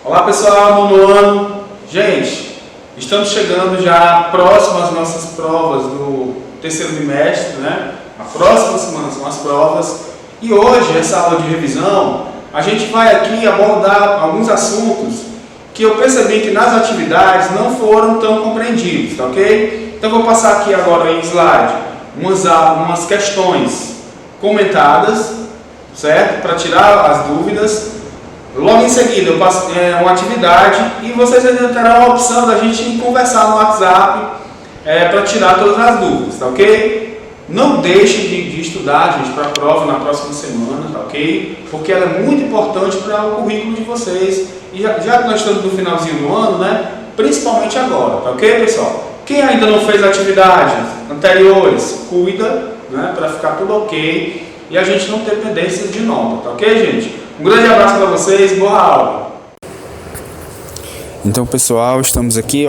Olá pessoal, nono ano. Gente, estamos chegando já próximo às nossas provas do terceiro bimestre, né? A próxima semana são as provas. E hoje, essa aula de revisão, a gente vai aqui abordar alguns assuntos que eu percebi que nas atividades não foram tão compreendidos, tá ok? Então vou passar aqui agora em slide umas questões comentadas, certo? Para tirar as dúvidas. Logo em seguida eu passo uma atividade e vocês ainda terão a opção da gente conversar no WhatsApp para tirar todas as dúvidas, tá ok? Não deixem de estudar, gente, para a prova na próxima semana, tá ok? Porque ela é muito importante para o currículo de vocês. E já que nós estamos no finalzinho do ano, né? Principalmente agora, tá ok, pessoal? Quem ainda não fez atividades anteriores, cuida, né? Para ficar tudo ok e a gente não ter pendências de nota, tá ok, gente? Um grande abraço para vocês, boa aula! Então, pessoal, estamos aqui,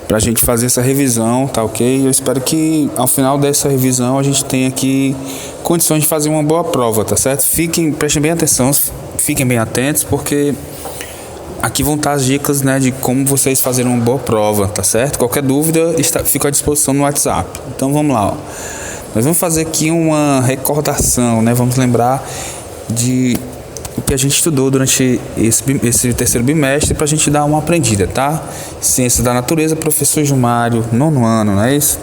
pra gente fazer essa revisão, tá ok? Eu espero que ao final dessa revisão a gente tenha aqui condições de fazer uma boa prova, tá certo? Prestem bem atenção, fiquem bem atentos, porque aqui vão estar as dicas, né, de como vocês fazerem uma boa prova, tá certo? Qualquer dúvida, fica à disposição no WhatsApp. Então vamos lá, Nós vamos fazer aqui uma recordação, né? Vamos lembrar de o que a gente estudou durante esse terceiro bimestre para a gente dar uma aprendida, tá? Ciências da Natureza, professor Gilmário, nono ano, não é isso?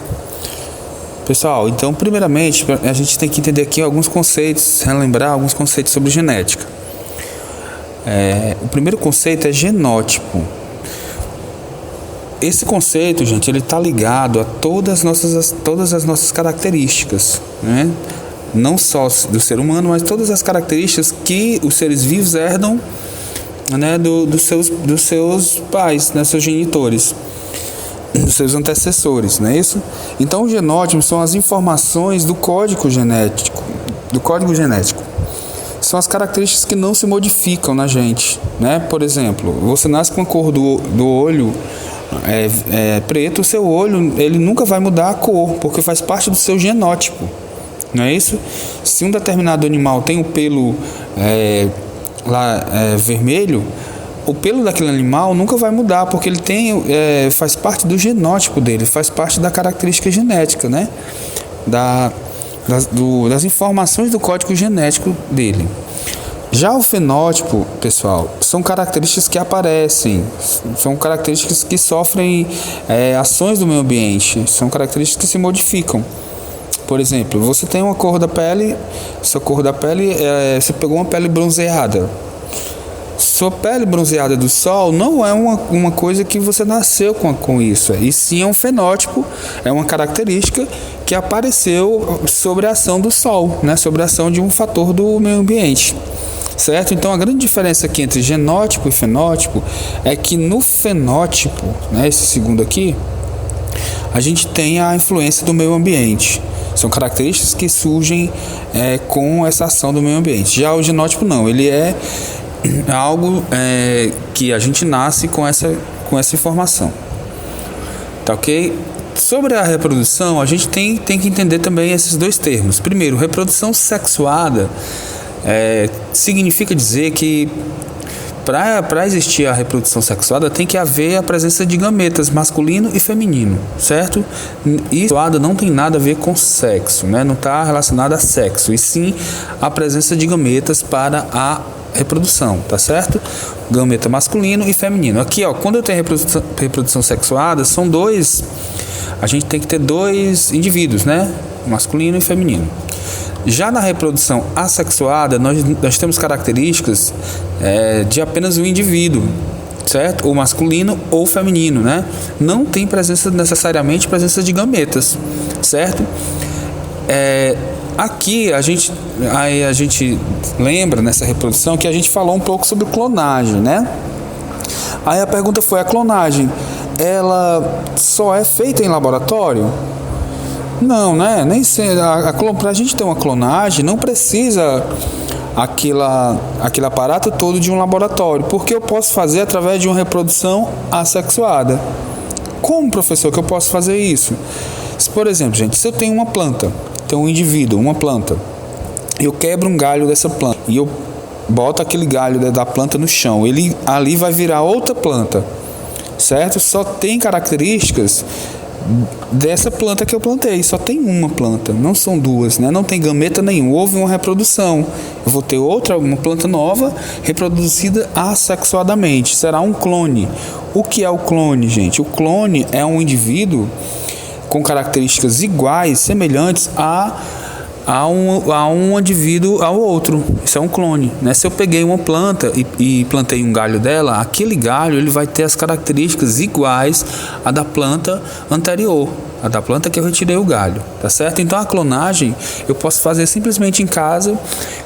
Pessoal, então primeiramente a gente tem que entender aqui alguns conceitos, relembrar alguns conceitos sobre genética. O primeiro conceito é genótipo. Esse conceito, gente, ele está ligado a todas as nossas características, né? Não só do ser humano, mas todas as características que os seres vivos herdam, né, dos seus pais, né, seus genitores, dos seus antecessores, não é isso? Então, o genótipo são as informações do código genético. São as características que não se modificam na gente, né? Por exemplo, você nasce com a cor do olho preto, o seu olho ele nunca vai mudar a cor, porque faz parte do seu genótipo. Não é isso? Se um determinado animal tem o pelo vermelho, o pelo daquele animal nunca vai mudar, porque ele faz parte do genótipo dele, faz parte da característica genética, né? Das informações do código genético dele. Já o fenótipo, pessoal, são características que aparecem, são características que sofrem ações do meio ambiente, são características que se modificam. Por exemplo, você tem uma cor da pele, sua cor da pele, você pegou uma pele bronzeada. Sua pele bronzeada do sol não é uma coisa que você nasceu com isso, e sim é um fenótipo, é uma característica que apareceu sobre a ação do sol, né, sobre a ação de um fator do meio ambiente. Certo? Então a grande diferença aqui entre genótipo e fenótipo é que no fenótipo, né, esse segundo aqui, a gente tem a influência do meio ambiente. São características que surgem com essa ação do meio ambiente. Já o genótipo não, ele é algo que a gente nasce com essa informação. Tá ok? Sobre a reprodução, a gente tem que entender também esses dois termos. Primeiro, reprodução sexuada significa dizer que para existir a reprodução sexuada tem que haver a presença de gametas masculino e feminino, certo? E sexuada não tem nada a ver com sexo, né? Não está relacionado a sexo, e sim a presença de gametas para a reprodução, tá certo? Gameta masculino e feminino. Aqui, quando eu tenho reprodução sexuada, são dois, a gente tem que ter dois indivíduos, né? Masculino e feminino. Já na reprodução assexuada, nós temos características de apenas um indivíduo, certo? Ou masculino ou feminino, né? Não tem necessariamente presença de gametas, certo? Aqui a gente lembra nessa reprodução que a gente falou um pouco sobre clonagem, né? Aí a pergunta foi: a clonagem, ela só é feita em laboratório? Não, né? Nem para a gente ter uma clonagem, não precisa aquele aparato todo de um laboratório, porque eu posso fazer através de uma reprodução assexuada. Como, professor, que eu posso fazer isso? Por exemplo, gente, se eu tenho uma planta, tenho um indivíduo, uma planta, eu quebro um galho dessa planta e eu bota aquele galho da planta no chão, ele ali vai virar outra planta, certo? Só tem características dessa planta que eu plantei, só tem uma planta, não são duas, né? Não tem gameta nenhum, houve uma reprodução. Eu vou ter uma planta nova reproduzida assexuadamente, será um clone. O que é o clone, gente? O clone é um indivíduo com características iguais, semelhantes a um indivíduo ao outro. Isso é um clone, né? Se eu peguei uma planta e plantei um galho dela, aquele galho ele vai ter as características iguais à da planta anterior, a da planta que eu retirei o galho, tá certo? Então a clonagem eu posso fazer simplesmente em casa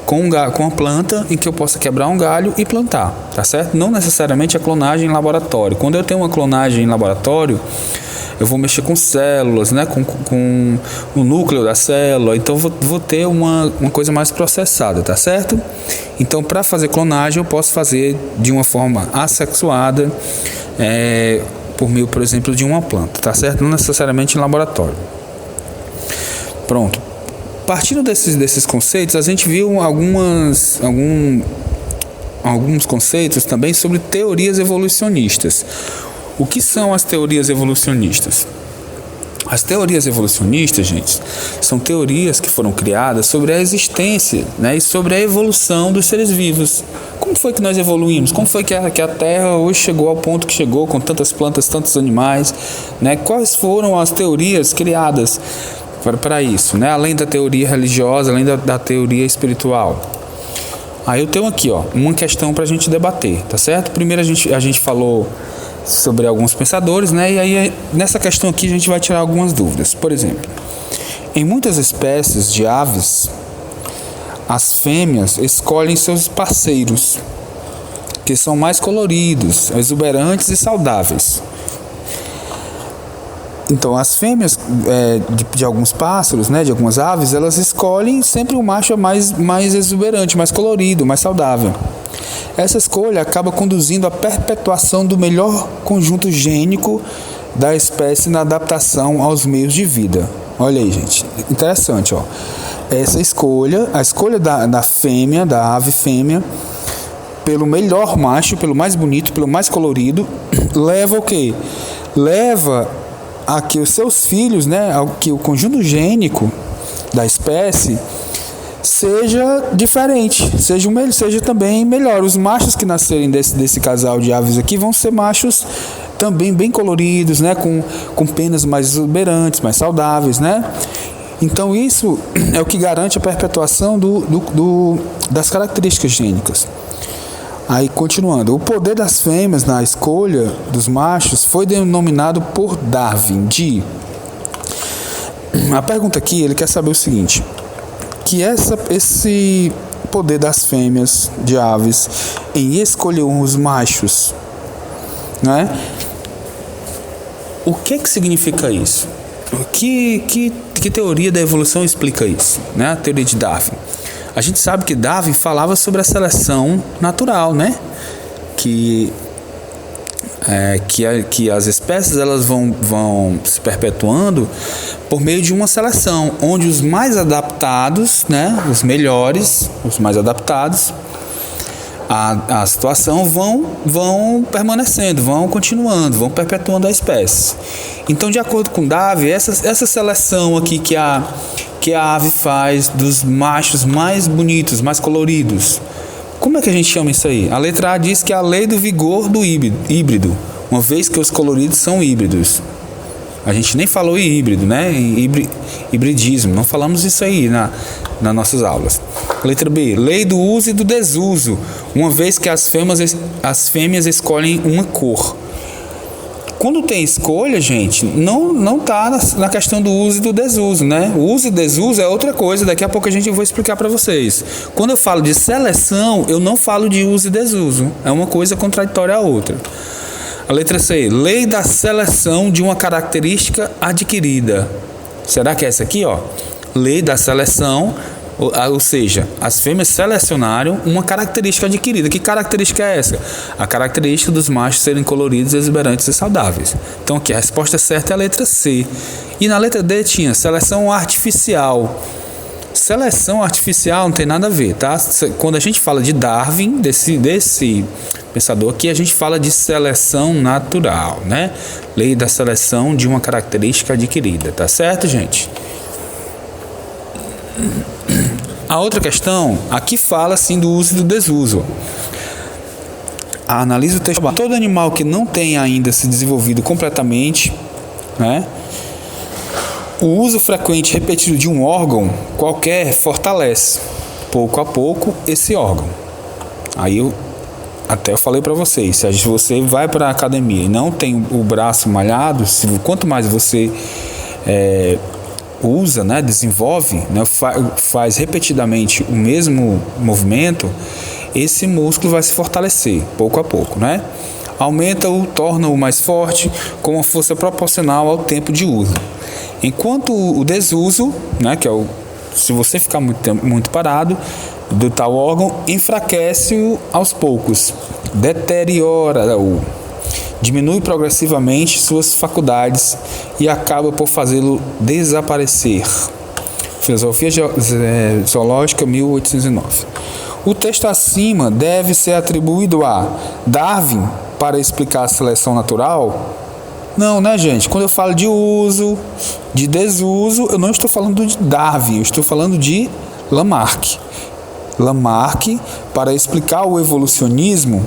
com a planta em que eu possa quebrar um galho e plantar, tá certo? Não necessariamente a clonagem em laboratório. Quando eu tenho uma clonagem em laboratório, eu vou mexer com células, né? com o núcleo da célula, então vou ter uma coisa mais processada, tá certo? Então, para fazer clonagem, eu posso fazer de uma forma assexuada, por meio, por exemplo, de uma planta, tá certo? Não necessariamente em laboratório. Pronto. Partindo desses conceitos, a gente viu alguns conceitos também sobre teorias evolucionistas. O que são as teorias evolucionistas? As teorias evolucionistas, gente, são teorias que foram criadas sobre a existência, né, e sobre a evolução dos seres vivos. Como foi que nós evoluímos? Como foi que a Terra hoje chegou ao ponto que chegou, com tantas plantas, tantos animais, né? Quais foram as teorias criadas para isso, né? Além da teoria religiosa, além da teoria espiritual. Aí eu tenho aqui, uma questão para a gente debater, tá certo? Primeiro a gente falou sobre alguns pensadores, né? E aí nessa questão aqui a gente vai tirar algumas dúvidas. Por exemplo, em muitas espécies de aves, as fêmeas escolhem seus parceiros, que são mais coloridos, exuberantes e saudáveis. Então, as fêmeas de alguns pássaros, né, de algumas aves, elas escolhem sempre o macho mais exuberante, mais colorido, mais saudável. Essa escolha acaba conduzindo à perpetuação do melhor conjunto gênico da espécie na adaptação aos meios de vida. Olha aí, gente, interessante, Essa escolha, a escolha da fêmea, da ave fêmea, pelo melhor macho, pelo mais bonito, pelo mais colorido, leva o quê? Leva a que os seus filhos, né, que o conjunto gênico da espécie seja diferente, seja também melhor. Os machos que nascerem desse casal de aves aqui vão ser machos também bem coloridos, né, com penas mais exuberantes, mais saudáveis, né? Então isso é o que garante a perpetuação das características gênicas. Aí continuando, o poder das fêmeas na escolha dos machos foi denominado por Darwin de... A pergunta aqui, ele quer saber o seguinte, que esse poder das fêmeas de aves em escolher os machos, né? O que significa isso? Que teoria da evolução explica isso, né? A teoria de Darwin. A gente sabe que Darwin falava sobre a seleção natural, né? Que as espécies elas vão se perpetuando por meio de uma seleção, onde os mais adaptados, né, os melhores, os mais adaptados à situação vão permanecendo, vão continuando, vão perpetuando a espécie. Então, de acordo com Darwin, essa seleção aqui que a ave faz dos machos mais bonitos, mais coloridos, como é que a gente chama isso aí? A letra A diz que é a lei do vigor do híbrido, uma vez que os coloridos são híbridos. A gente nem falou em híbrido, né? Em hibridismo, não falamos isso aí nas nossas aulas. Letra B, lei do uso e do desuso, uma vez que as fêmeas escolhem uma cor. Quando tem escolha, gente, não tá na questão do uso e do desuso, né? O uso e desuso é outra coisa, daqui a pouco a gente vai explicar para vocês. Quando eu falo de seleção, eu não falo de uso e desuso, é uma coisa contraditória à outra. A letra C, lei da seleção de uma característica adquirida. Será que é essa aqui, Lei da seleção, ou seja, as fêmeas selecionaram uma característica adquirida. Que característica é essa? A característica dos machos serem coloridos, exuberantes e saudáveis. Então aqui a resposta certa é a letra C. E na letra D tinha seleção artificial. Seleção artificial não tem nada a ver, tá? Quando a gente fala de Darwin, desse pensador aqui, a gente fala de seleção natural, né? Lei da seleção de uma característica adquirida, tá certo, gente? A outra questão, aqui fala assim do uso e do desuso. Analisa o texto. Todo animal que não tem ainda se desenvolvido completamente, né? O uso frequente e repetido de um órgão qualquer fortalece, pouco a pouco, esse órgão. Aí eu falei para vocês, se você vai para a academia e não tem o braço malhado, quanto mais você usa, né, desenvolve, né, faz repetidamente o mesmo movimento, esse músculo vai se fortalecer, pouco a pouco, né? Aumenta-o, torna-o mais forte, com uma força proporcional ao tempo de uso. Enquanto o desuso, né, que é se você ficar muito parado, do tal órgão, enfraquece-o aos poucos, deteriora-o, diminui progressivamente suas faculdades e acaba por fazê-lo desaparecer. Filosofia Zoológica, 1809. O texto acima deve ser atribuído a Darwin para explicar a seleção natural? Não, né, gente? Quando eu falo de uso, de desuso, eu não estou falando de Darwin, eu estou falando de Lamarck. Lamarck, para explicar o evolucionismo,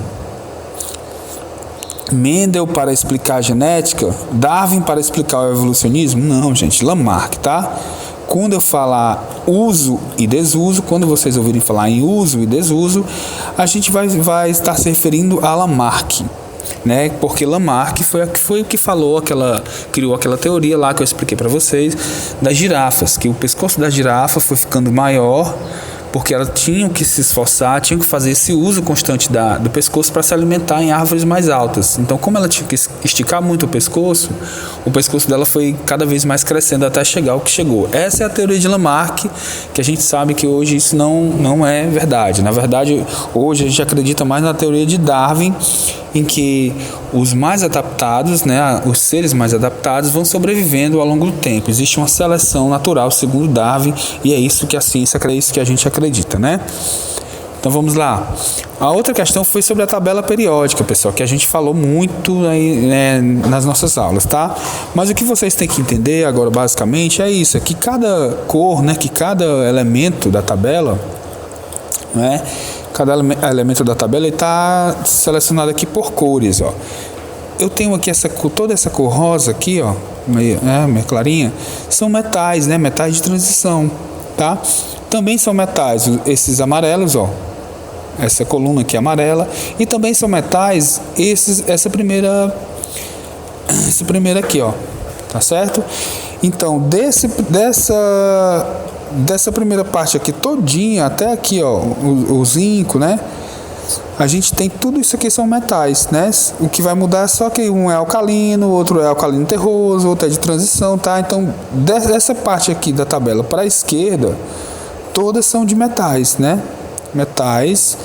Mendel para explicar a genética, Darwin para explicar o evolucionismo? Não, gente, Lamarck, tá? Quando eu falar uso e desuso, quando vocês ouvirem falar em uso e desuso, a gente vai estar se referindo a Lamarck, né? Porque Lamarck foi o que criou aquela teoria lá que eu expliquei para vocês das girafas, que o pescoço da girafa foi ficando maior porque elas tinham que se esforçar, tinham que fazer esse uso constante do pescoço para se alimentar em árvores mais altas. Então, como ela tinha que esticar muito o pescoço dela foi cada vez mais crescendo até chegar ao que chegou. Essa é a teoria de Lamarck, que a gente sabe que hoje isso não é verdade. Na verdade, hoje a gente acredita mais na teoria de Darwin, em que os mais adaptados, né, os seres mais adaptados vão sobrevivendo ao longo do tempo. Existe uma seleção natural, segundo Darwin, e é isso que a ciência acredita, é isso que a gente acredita, né? Então vamos lá. A outra questão foi sobre a tabela periódica, pessoal, que a gente falou muito aí, né, nas nossas aulas, tá? Mas o que vocês têm que entender agora, basicamente, é isso, é que cada cor, né, que cada elemento da tabela, né, cada elemento da tabela está selecionado aqui por cores, ó. Eu tenho aqui toda essa cor rosa aqui, ó, meio clarinha, são metais, né, metais de transição, tá? Também são metais esses amarelos, ó, essa coluna aqui amarela, e também são metais essa primeira aqui, ó, tá certo? Então, dessa primeira parte aqui todinha até aqui, ó, o zinco, né? A gente tem tudo isso aqui são metais, né? O que vai mudar é só que um é alcalino, outro é alcalino terroso, outro é de transição, tá? Então, dessa parte aqui da tabela para a esquerda, todas são de metais, né? Metais,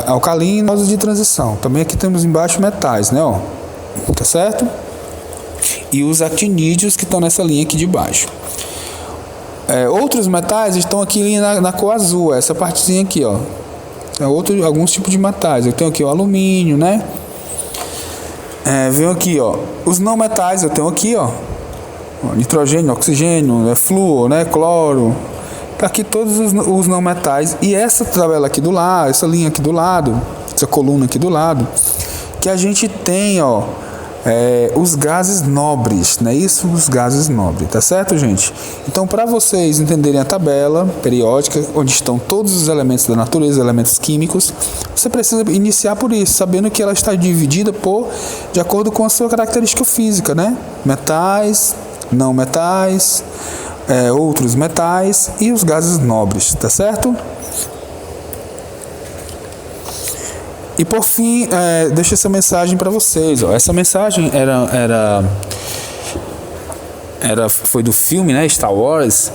alcalinos de transição. Também aqui temos embaixo metais, né? Ó, tá certo? E os actinídeos que estão nessa linha aqui de baixo. Outros metais estão aqui na cor azul, essa partezinha aqui, ó. Alguns tipos de metais. Eu tenho aqui o alumínio, né? Venho aqui, ó. Os não metais eu tenho aqui, ó. Nitrogênio, oxigênio, flúor, né? Cloro. Tá aqui todos os não metais. E essa tabela aqui do lado, essa linha aqui do lado, essa coluna aqui do lado, que a gente tem, ó, os gases nobres, não é isso? Os gases nobres, tá certo, gente? Então, para vocês entenderem a tabela periódica, onde estão todos os elementos da natureza, elementos químicos, você precisa iniciar por isso, sabendo que ela está dividida de acordo com a sua característica física, né? Metais, não metais, outros metais e os gases nobres, tá certo? E por fim, deixo essa mensagem para vocês. Ó. Essa mensagem foi do filme, né, Star Wars,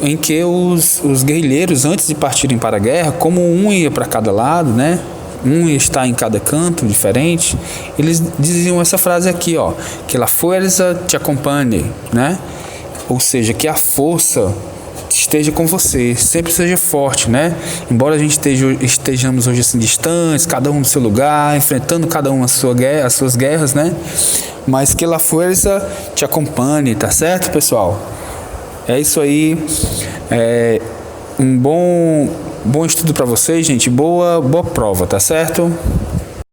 em que os guerrilheiros, antes de partirem para a guerra, como um ia para cada lado, né, um ia estar em cada canto diferente, eles diziam essa frase aqui, ó, que la fuerza te acompanhe, né? Ou seja, que a força esteja com você, sempre seja forte, né? Embora a gente estejamos hoje assim distantes, cada um no seu lugar, enfrentando cada um as suas guerras, né? Mas que a força te acompanhe, tá certo, pessoal? É isso aí. Um bom estudo para vocês, gente. Boa prova, tá certo?